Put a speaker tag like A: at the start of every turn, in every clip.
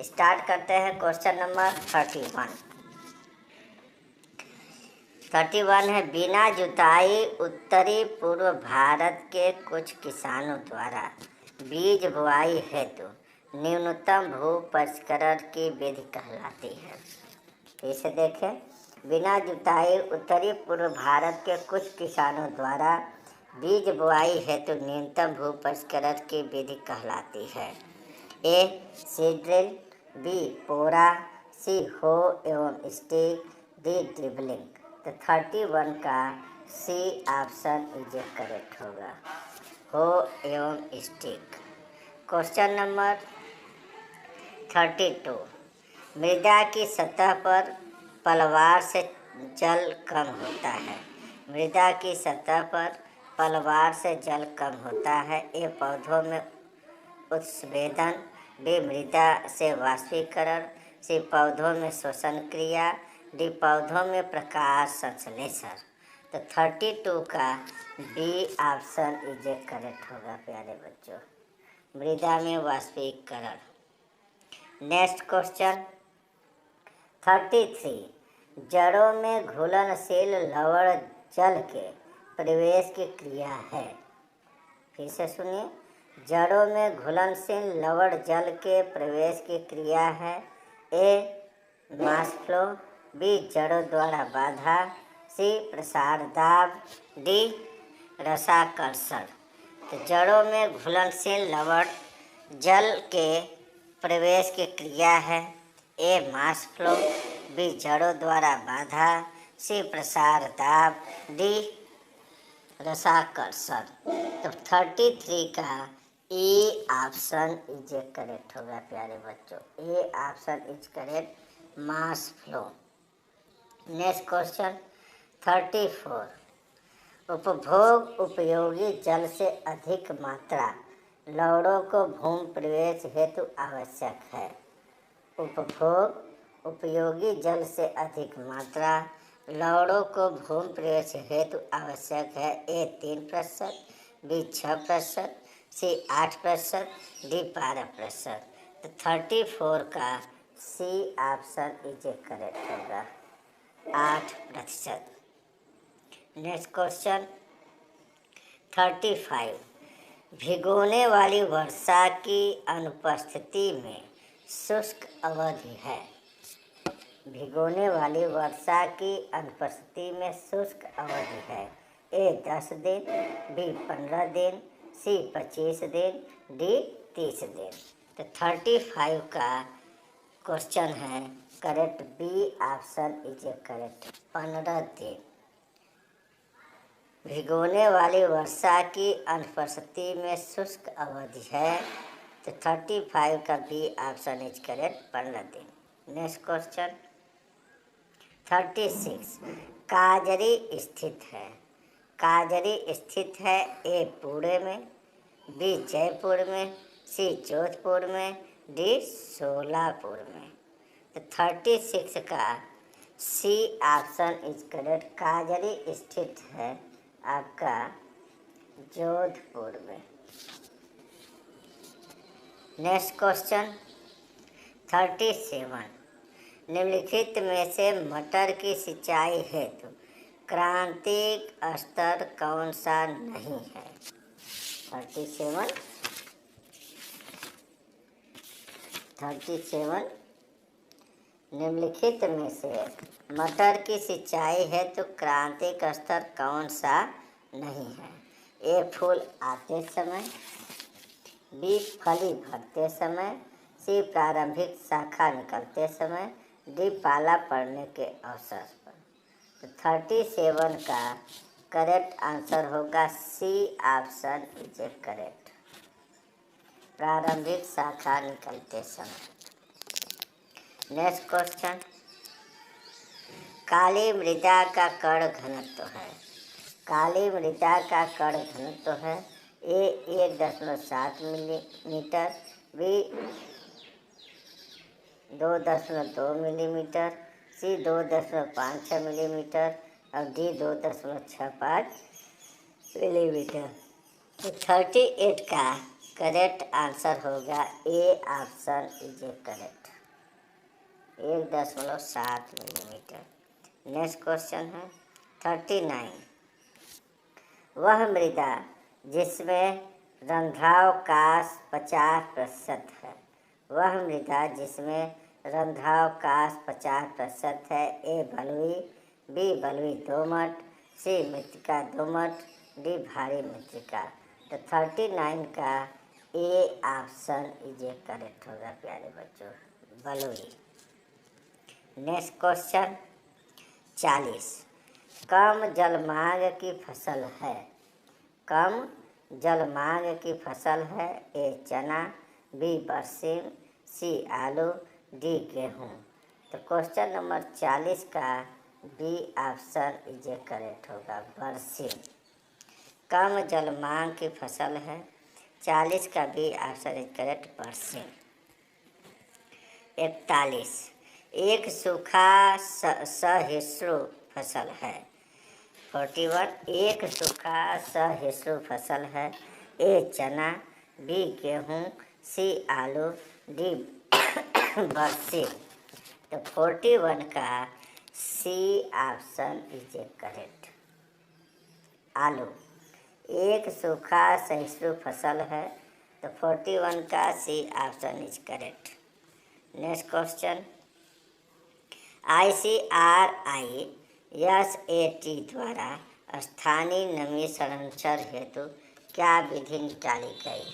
A: Start करते हैं question number 31 है। बिना जुताई उत्तरी पूर्व भारत के कुछ किसानों द्वारा बीज बुआई हेतु न्यूनतम भू परिष्करण की विधि कहलाती है। इसे देखें, बिना जुताई उत्तरी पूर्व भारत के कुछ किसानों द्वारा बीज बुआई हेतु न्यूनतम भू परिष्करण की विधि कहलाती है। ए सीड्रिल, बी पोरा, सी हो एवं स्टिक, डी ड्रिबलिंग। तो 31 का सी ऑप्शन इज करेक्ट होगा, हो एवं स्टिक। क्वेश्चन नंबर 32, मृदा की सतह पर पलवार से जल कम होता है। मृदा की सतह पर पलवार से जल कम होता है। ये पौधों में उत्सवेदन, बी मृदा से वाष्पीकरण, सी पौधों में श्वसन क्रिया, डी पौधों में प्रकाश संश्लेषण। तो 32 का बी ऑप्शन इज करेक्ट होगा प्यारे बच्चों, मृदा में वाष्पीकरण। नेक्स्ट क्वेश्चन 33, जड़ों में घुलनशील लवण जल के प्रवेश की क्रिया है। फिर से सुनिए, जड़ों में घुलनशील लवण जल के प्रवेश की क्रिया है। ए मास फ्लो, बी जड़ों द्वारा बाधा, सी प्रसार दाब, डी रसाकर्षण। तो जड़ों में घुलनशील लवण जल के प्रवेश की क्रिया है। ए मास फ्लो, बी जड़ों द्वारा बाधा, सी प्रसार दाब, डी रसाकर्षण। तो 33 का ए ऑप्शन इज करेक्ट होगा प्यारे बच्चों, A option is correct, mass flow. Next question 34, उपभोग उपयोगी जल से अधिक मात्रा लवणों को भूमि प्रवेश हेतु आवश्यक है। उपभोग उपयोगी जल से अधिक मात्रा लवणों को भूमि प्रवेश हेतु आवश्यक है। ए 3%, बी 6%, सी 8%, डी 12%। तो 34 का सी ऑप्शन इज करेक्ट होगा, 8%। नेक्स्ट क्वेश्चन 35, भिगोने वाली वर्षा की अनुपस्थिति में शुष्क अवधि है। भिगोने वाली वर्षा की अनुपस्थिति में शुष्क अवधि है। ए 10 दिन, बी 15 दिन, सी 25 दिन, डी 30 दिन। तो 35 का क्वेश्चन है correct, B option is correct, 15 दिन। भिगोने वाली वर्षा की अनुपस्थिति में शुष्क अवधि है। तो 35 का बी ऑप्शन इज करेक्ट, 15 दिन। नेक्स्ट क्वेश्चन 36, काजरी स्थित है। काजरी स्थित है ए पुणे में, बी जयपुर में, सी जोधपुर में, डी सोलापुर में। तो 36 का सी ऑप्शन इज करेक्ट, काजरी स्थित है आपका जोधपुर में। नेक्स्ट क्वेश्चन 37, निम्नलिखित में से मटर की सिंचाई हेतु क्रांतिक स्तर कौन सा नहीं है। 37 निम्नलिखित में से मटर की सिंचाई हेतु क्रांतिक स्तर कौन सा नहीं है। ए फूल आते समय, बी फली भरते समय, सी प्रारंभिक शाखा निकलते समय, डी पाला पड़ने के अवसर पर। तो 37 का करेक्ट आंसर होगा सी ऑप्शन इज करेक्ट, प्रारंभिक शाखा निकलते समय। नेक्स्ट क्वेश्चन, काली मृदा का कण घनत्व है। काली मृदा का कण घनत्व है ए 1.7 मिलीमीटर, बी 2.2 मिलीमीटर, सी 2.56 मिलीमीटर और डी 2.65 मिलीमीटर। तो 38 का करेक्ट आंसर होगा A option is correct, 1.7 millimetre. Next question है 39। वह मृदा जिसमें रंध्रावकाश 50% है। वह मृदा जिसमें रंध्रावकाश 50% है। ए बलुई, बी बलुई दोमट, सी मृत्तिका दोमट, डी भारी मृत्तिका। तो 39 का ए ऑप्शन इज करेक्ट होगा प्यारे बच्चों, बलुई। Next question 40। कम जलमांग की फसल है। कम जलमांग की फसल है। ए चना, बी बरसीम, सी आलू, डी गेहूँ। तो क्वेश्चन नंबर 40 का बी ऑप्शन इज करेक्ट होगा, बरसीम। कम जलमांग की फसल है। 40 का बी ऑप्शन इज करेक्ट, बरसीम। 41। एक सूखा सहिष्णु फसल है। 41। एक सूखा सहिष्णु फसल है। ए चना, बी गेहूँ, सी आलू, डी बरसीम। तो 41 का सी ऑप्शन इज करेक्ट, आलू। एक सूखा सहिष्णु फसल है। तो 41 का C option is correct. Next question ICRISAT द्वारा स्थानीय नमी संरक्षण हेतु क्या विधि निकाली गई।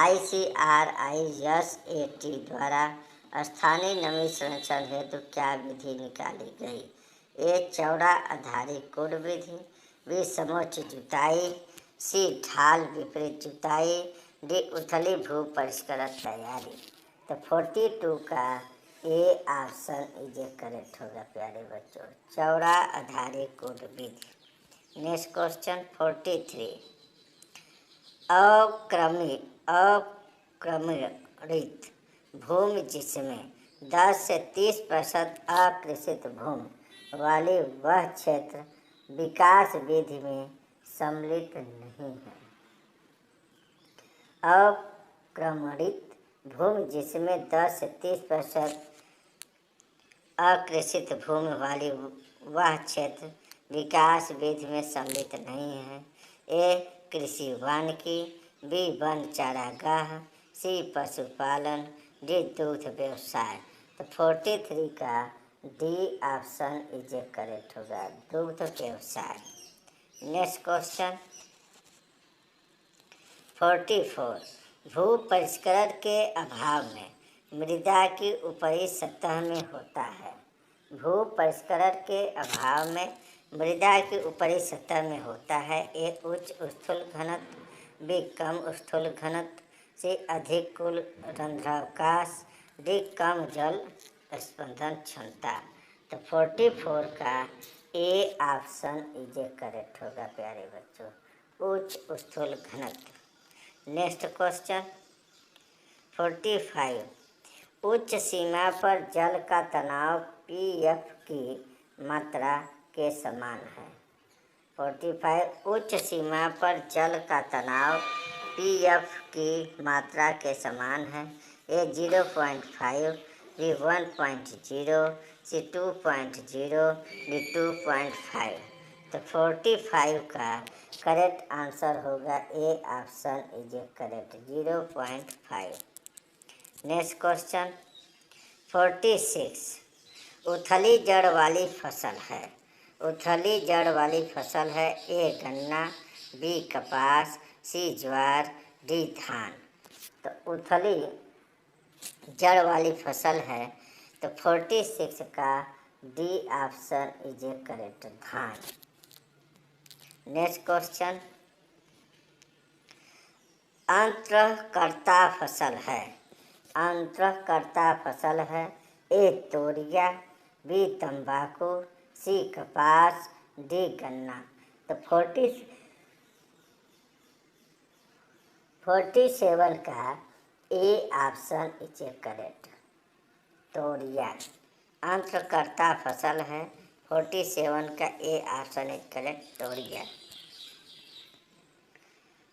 A: ICRISAT द्वारा स्थानीय नमी संरक्षण हेतु क्या विधि निकाली गई। ए चौड़ा आधारित कोड विधि, बी समोच्च जुताई, सी ढाल विपरीत जुताई, डी उथली भू परिष्करण तैयारी। तो 42 का ए ऑप्शन इज करेक्ट होगा प्यारे बच्चों, चौड़ा आधारित कोड विधि। Next question 43। अक्रमित भूमि जिसमें 10 से 30% अकृषित भूमि वाली वह क्षेत्र विकास विधि में सम्मिलित नहीं है। अक्रमित भूमि जिसमें 10 से 30% अकृषित भूमि वाली वह क्षेत्र विकास विधि में सम्मिलित नहीं है। ए कृषि वानिकी, बी वन चारागाह, सी पशुपालन, डी दूध व्यवसाय। तो 43 का डी ऑप्शन इज करेक्ट होगा, दूध व्यवसाय। Next question 44। भू परिष्करण के अभाव में मृदा की ऊपरी सतह में होता है। भू परिष्करण के अभाव में मृदा की ऊपरी सतह में होता है। ए उच्च स्थूल घनत्व, बी कम स्थूल घनत्व, सी अधिक कुल रंध्रावकाश, डी कम जल स्पंदन क्षमता। तो 44 का ए ऑप्शन इज करेक्ट होगा प्यारे बच्चों, उच्च स्थूल घनत्व। Next question 45। उच्च सीमा पर जल का तनाव पीएफ की मात्रा के समान है। 45। उच्च सीमा पर जल का तनाव पीएफ की मात्रा के समान है। ए 0.5, बी 1.0, सी 2.0, डी 2.5। तो 45 का करेक्ट आंसर होगा A option is correct, 0.5। Next question 46। उथली जड़ वाली फसल है। उथली जड़ वाली फसल है। ए गन्ना, बी कपास, सी ज्वार, डी धान। तो उथली जड़ वाली फसल है। तो 46 का डी ऑप्शन इज करेक्ट, धान। नेक्स्ट क्वेश्चन अंतरकर्ता फसल है। अंतरकर्ता फसल है। ए तोरिया, बी तंबाकू, सी कपास, डी गन्ना। तो 47 का ए ऑप्शन इज करेक्ट, तोरिया। अंतरकर्ता फसल है। 47 का ए ऑप्शन इज करेक्ट, तोरिया।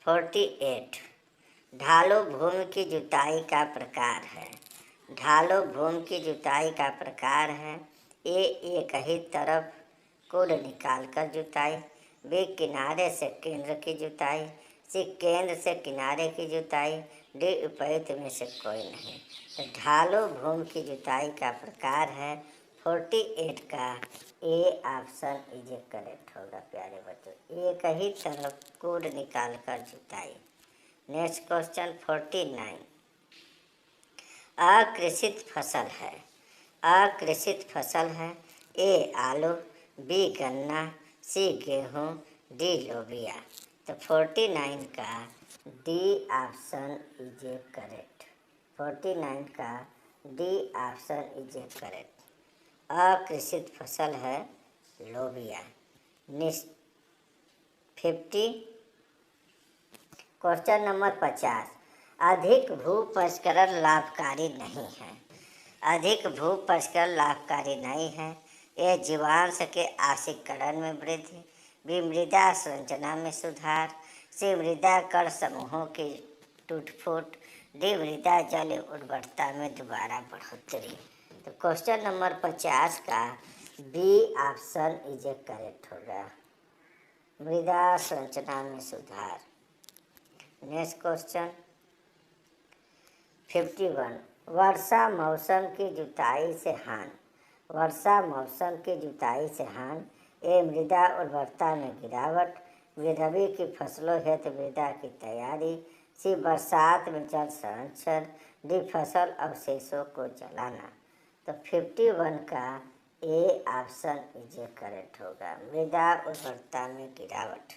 A: 48। ढालू भूमि की जुताई का प्रकार है। ढालू भूमि की जुताई का प्रकार है। ए, एक ही तरफ कोड निकाल कर जुताई। बी, किनारे से केंद्र की जुताई। सी, केंद्र से किनारे की जुताई। डी, उपयुक्त में से कोई नहीं। तो ढालू भूमि की जुताई का प्रकार है 48 का ए ऑप्शन इज करेक्ट होगा प्यारे बच्चों। एक ही तरफ कोड निकाल कर जुताई। Next question 49। अकृषित फसल है। अकृषित फसल है। ए, आलू। बी, गन्ना। सी, गेहूँ। डी, लोबिया। तो 49 का D option is A correct. 49 का D option is A correct. अकृषित फसल है लोबिया। 50 क्वेश्चन नंबर 50। अधिक भू परिष्करण लाभकारी नहीं है। अधिक भू परिष्करण लाभकारी नहीं है। यह जीवांश के आशिकरण में वृद्धि। बी, मृदा संरचना में सुधार। सी, मृदा कण समूहों की टूट फूट। डी, मृदा जल उर्वरता में दोबारा बढ़ोतरी। तो क्वेश्चन नंबर 50 का B option is A correct होगा, मृदा संरचना में सुधार। Next question 51। वर्षा मौसम की जुताई से हानि। वर्षा मौसम की जुताई से हानि। ए, मृदा उर्वरता में गिरावट। बी, रबी की फसलों हेतु मृदा की तैयारी। सी, बरसात में जल संरक्षण। डी, फसल अवशेषों को जलाना। तो 51 का A option is A correct होगा, मृदा उर्वरता में गिरावट।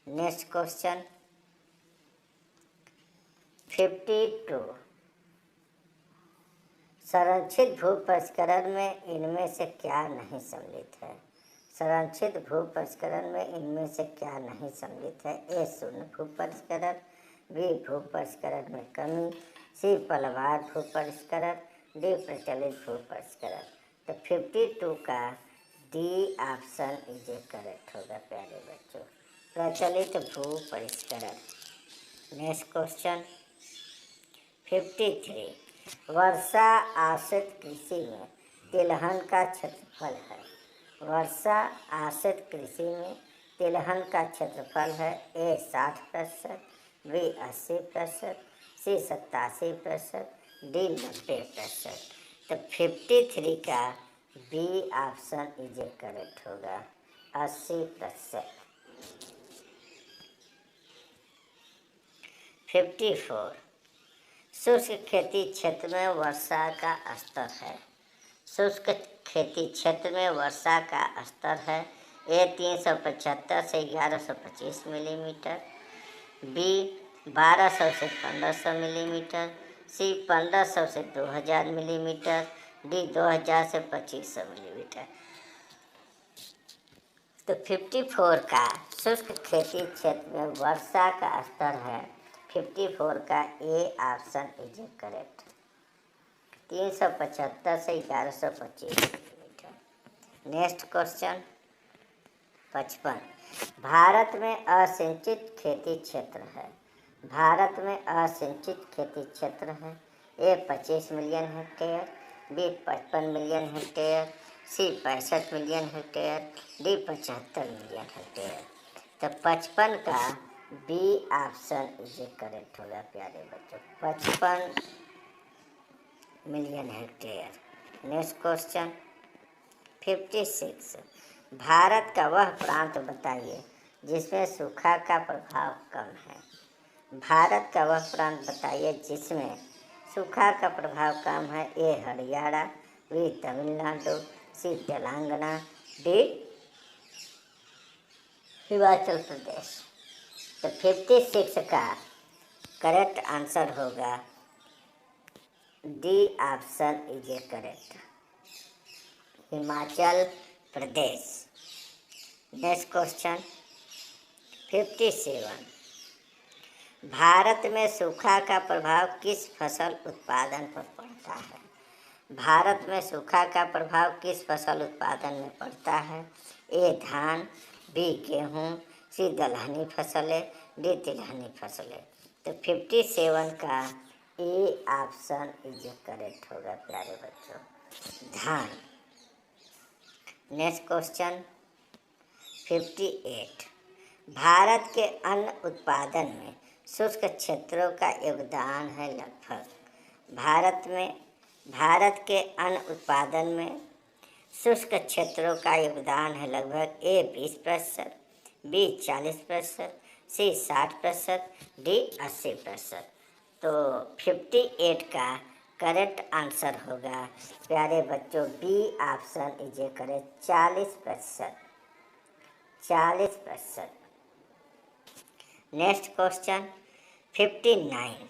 A: Next question 52। संरक्षित भू परिष्करण में इनमें से क्या नहीं सम्मिलित है। संरक्षित भू परिष्करण में इनमें से क्या नहीं सम्मिलित है। ए, शून्य भू परिष्करण। बी, भू परिष्करण में कमी। सी, पलवार भू परिष्करण। डी, प्रचलित भू परिष्करण। तो 52 का D option is A correct होगा प्यारे बच्चों, प्रचलित भू परिष्करण। Next question 53। वर्षा आश्रित कृषि में तिलहन का क्षेत्रफल है। वर्षा आश्रित कृषि में तिलहन का क्षेत्रफल है। ए, 60%। बी, 80%। सी, 87%। डी, 90%। तो 53 का B option is A correct होगा, 80%। 54। शुष्क खेती क्षेत्र में वर्षा का स्तर है। शुष्क खेती क्षेत्र में वर्षा का स्तर है। ए, 375 से 1125 मिलीमीटर। बी, 1200 से 1500 मिलीमीटर। सी, 1500 से 2000 मिलीमीटर। डी, 2000 से 2500 मिलीमीटर। तो 54 का शुष्क खेती क्षेत्र में वर्षा का स्तर है 54 का A option is A correct, 375 से 1125 मिलीमीटर। Next question 55। भारत में असिंचित खेती क्षेत्र है। भारत में असिंचित खेती क्षेत्र है। A, 25 million hectare. B, 55 million hectare. C, 65 million hectare. D, 75 million hectare. तो 55 का B option is A correct होगा प्यारे बच्चों, 55 मिलियन हेक्टेयर। Next question 56। भारत का वह प्रांत बताइए जिसमें सूखा का प्रभाव कम है। भारत का वह प्रांत बताइए जिसमें सूखा का प्रभाव कम है। ए, हरियाणा। बी, तमिलनाडु। सी, तेलंगाना। डी, हिमाचल प्रदेश। तो 56 का करेक्ट आंसर होगा D option is A correct, Himachal Pradesh. Next question 57। Bharat में सूखा का प्रभाव किस फसल उत्पादन पर पड़ता है। भारत में सूखा का प्रभाव किस फसल उत्पादन में पड़ता है। ए, धान। बी, गेहूँ। सी, दलहनी फसलें। डी, तिलहनी फसलें। तो 57 का ए ऑप्शन इज करेक्ट होगा प्यारे बच्चों, धान। Next question 58। भारत के अन्न उत्पादन में शुष्क क्षेत्रों का योगदान है लगभग। भारत के अन्न उत्पादन में शुष्क क्षेत्रों का योगदान है लगभग ए 20%, बी 40%, सी 60%, डी 80%। तो 58 का करेक्ट आंसर होगा प्यारे बच्चों B option is correct 40%। 40%। Next question 59।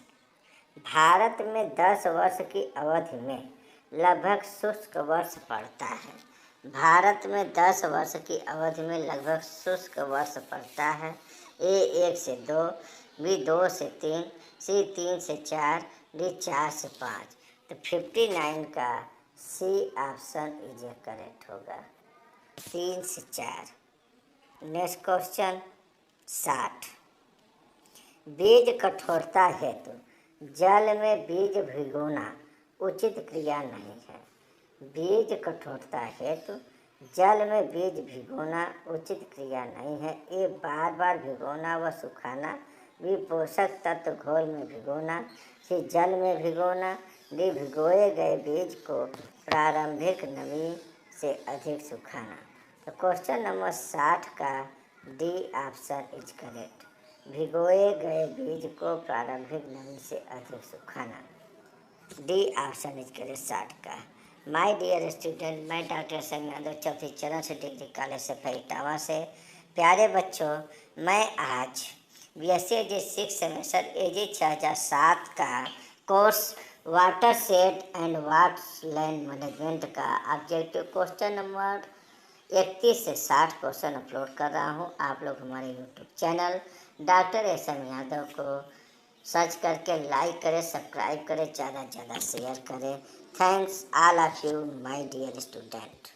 A: भारत में 10 वर्ष की अवधि में लगभग शुष्क वर्ष पड़ता है। भारत में 10 वर्ष की अवधि में लगभग शुष्क वर्ष पड़ता है। ए 1 से 2, बी 2 से 3, सी 3 से 4, डी 4 से 5। तो 59 का सी ऑप्शन इज करेक्ट होगा 3 से 4। Next question 60। बीज कठोरता हेतु जल में बीज भिगोना उचित क्रिया नहीं है। बीज कठोरता हेतु जल में बीज भिगोना उचित क्रिया नहीं है। ये बार बार भिगोना व सुखाना, भी पोषक तत्व घोल में भिगोना, सी जल में भिगोना, डी भिगोए गए बीज को प्रारंभिक नमी से अधिक सुखाना। तो क्वेश्चन नंबर 60 का डी ऑप्शन इज करेक्ट, भिगोए गए बीज को प्रारंभिक नमी से अधिक सुखाना। डी ऑप्शन इज करेक्ट 60 का। माय डियर स्टूडेंट, मैं डॉक्टर संग यादव चौथी चरण से डिग्री कॉलेज से इटावा से। प्यारे बच्चों, मैं आज BSc 6 सेमेस्टर AG 6007 का course watershed and waterland management का ऑब्जेक्टिव क्वेश्चन नंबर 31 से 60 क्वेश्चन अपलोड कर रहा हूँ। आप लोग हमारे YouTube channel doctor SM Yadav को सर्च करके लाइक करें, सब्सक्राइब करें, ज़्यादा से ज़्यादा शेयर करें। Thanks all of you my dear student.